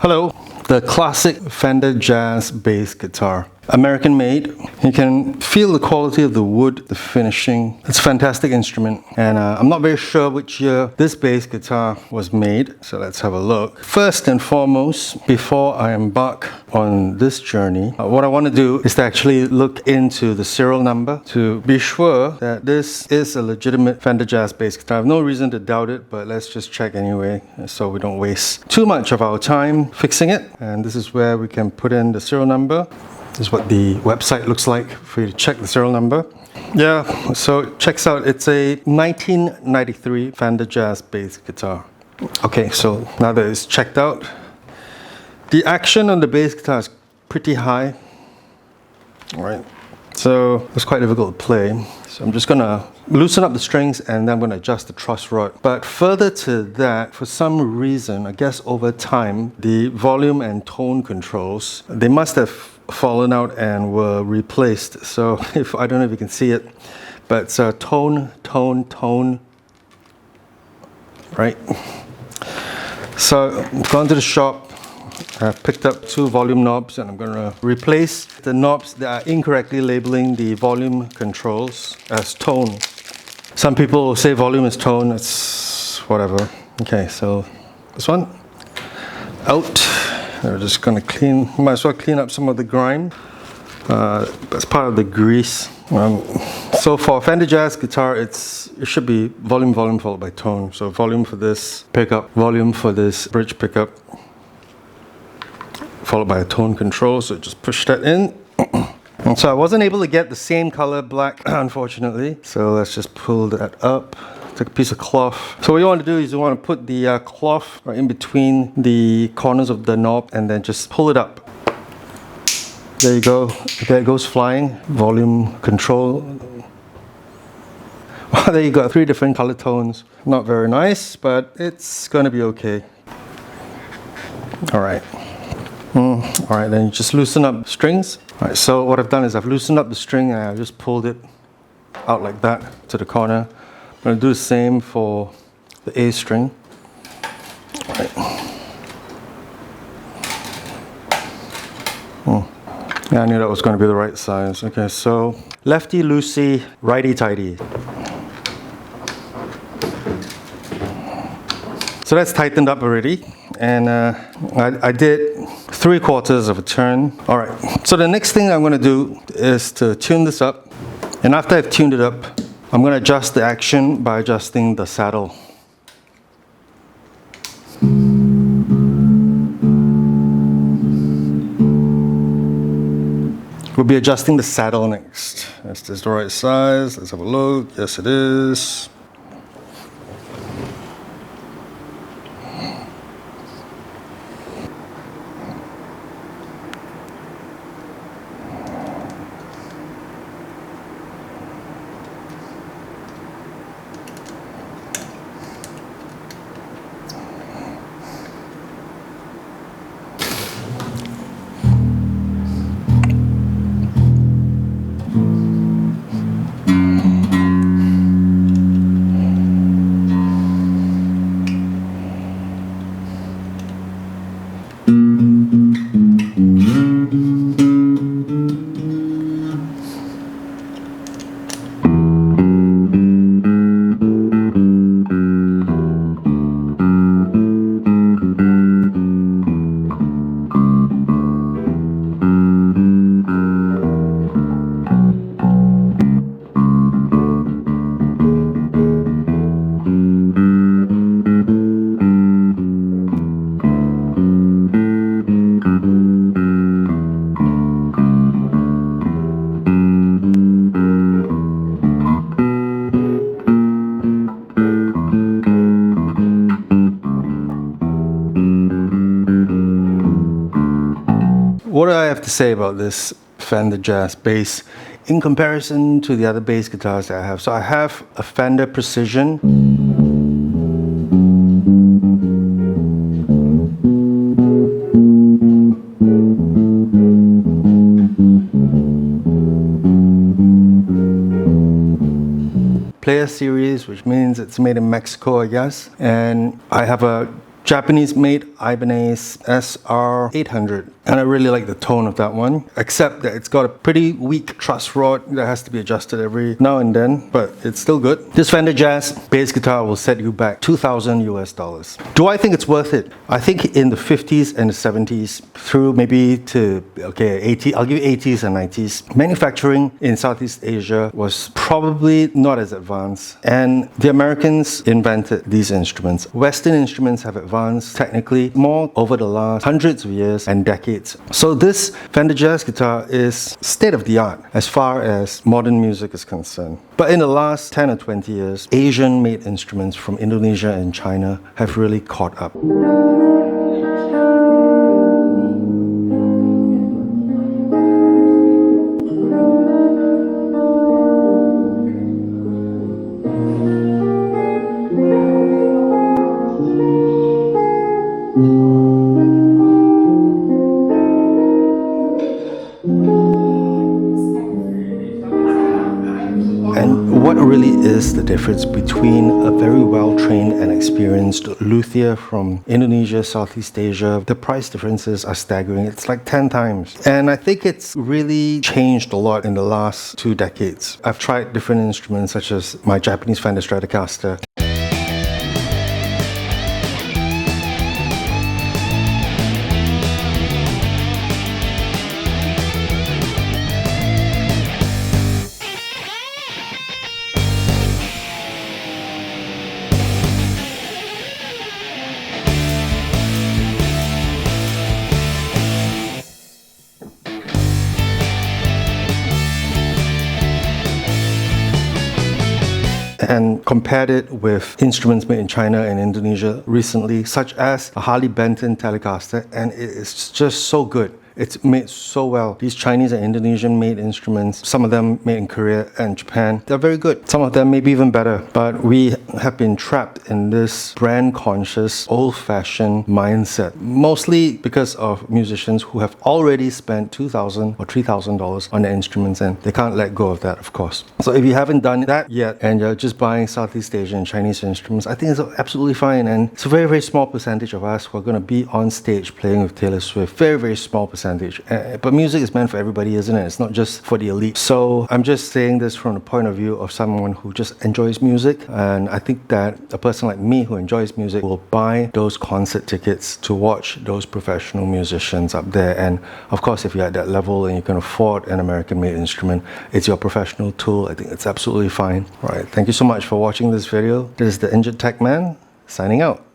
Hello, the classic Fender Jazz Bass guitar. American made. You can feel the quality of the wood, the finishing. It's a fantastic instrument, and I'm not very sure which year this bass guitar was made, so let's have a look. First and foremost, before I embark on this journey, what I want to do is to actually look into the serial number to be sure that this is a legitimate Fender Jazz Bass guitar. I have no reason to doubt it, but let's just check anyway so we don't waste too much of our time fixing it. And this is where we can put in the serial number. This is what the website looks like for you to check the serial number. Yeah, so it checks out. It's a 1993 Fender Jazz Bass guitar. Okay, so now that it's checked out, the action on the bass guitar is pretty high. All right, so it's quite difficult to play. So I'm just gonna loosen up the strings and then I'm gonna adjust the truss rod. But further to that, for some reason, I guess over time, the volume and tone controls, they must have fallen out and were replaced. So if I don't know if you can see it, but it's tone, right? So I've gone to the shop, I've picked up 2 volume knobs and I'm going to replace the knobs that are incorrectly labeling the volume controls as tone. Some people will say volume is tone, it's whatever. Okay, so this one out. We're just going to clean, might as well clean up some of the grime. That's part of the grease. So for Fender Jazz guitar, it should be volume, followed by tone. So volume for this pickup, volume for this bridge pickup, followed by a tone control. So just push that in. And so I wasn't able to get the same color black, unfortunately. So let's just pull that up. Take a piece of cloth. So what you want to do is you want to put the cloth right in between the corners of the knob and then just pull it up. There you go. There it goes flying. Volume control. Well, there you go. 3 different color tones. Not very nice, but it's going to be okay. All right. All right, then you just loosen up the strings. All right, so what I've done is I've loosened up the string and I've just pulled it out like that to the corner. I'm going to do the same for the A string. Right. Yeah, I knew that was going to be the right size. Okay, so lefty loosey, righty tighty. So that's tightened up already, and I did 3/4 of a turn. All right, so the next thing I'm going to do is to tune this up, and after I've tuned it up, I'm going to adjust the action by adjusting the saddle. We'll be adjusting the saddle next. Is this the right size? Let's have a look. Yes, it is. What do I have to say about this Fender Jazz Bass in comparison to the other bass guitars that I have? So I have a Fender Precision. Player series, which means it's made in Mexico, I guess. And I have a Japanese-made Ibanez SR800. And I really like the tone of that one, except that it's got a pretty weak truss rod that has to be adjusted every now and then, but it's still good. This Fender Jazz bass guitar will set you back $2,000 US. Do I think it's worth it? I think in the 50s and the 70s, through maybe to, okay, 80, I'll give you 80s and 90s, manufacturing in Southeast Asia was probably not as advanced, and the Americans invented these instruments. Western instruments have advanced technically more over the last hundreds of years and decades. So this Fender Jazz guitar is state-of-the-art as far as modern music is concerned. But in the last 10 or 20 years, Asian-made instruments from Indonesia and China have really caught up. And what really is the difference between a very well-trained and experienced luthier from Indonesia, Southeast Asia? The price differences are staggering. It's like 10 times. And I think it's really changed a lot in the last 2 decades. I've tried different instruments such as my Japanese Fender Stratocaster. And compared it with instruments made in China and Indonesia recently, such as a Harley Benton Telecaster, and it is just so good. It's made so well. These Chinese and Indonesian made instruments, some of them made in Korea and Japan, they're very good. Some of them maybe even better. But we have been trapped in this brand-conscious, old-fashioned mindset, mostly because of musicians who have already spent $2,000 or $3,000 on their instruments, and they can't let go of that, of course. So if you haven't done that yet and you're just buying Southeast Asian and Chinese instruments, I think it's absolutely fine. And it's a very, very small percentage of us who are going to be on stage playing with Taylor Swift. Very, very small percentage. But music is meant for everybody, isn't it? It's not just for the elite. So I'm just saying this from the point of view of someone who just enjoys music. And I think that a person like me who enjoys music will buy those concert tickets to watch those professional musicians up there. And of course, if you're at that level and you can afford an American-made instrument, it's your professional tool. I think it's absolutely fine. All right, thank you so much for watching this video. This is the Injured Tech Man, signing out.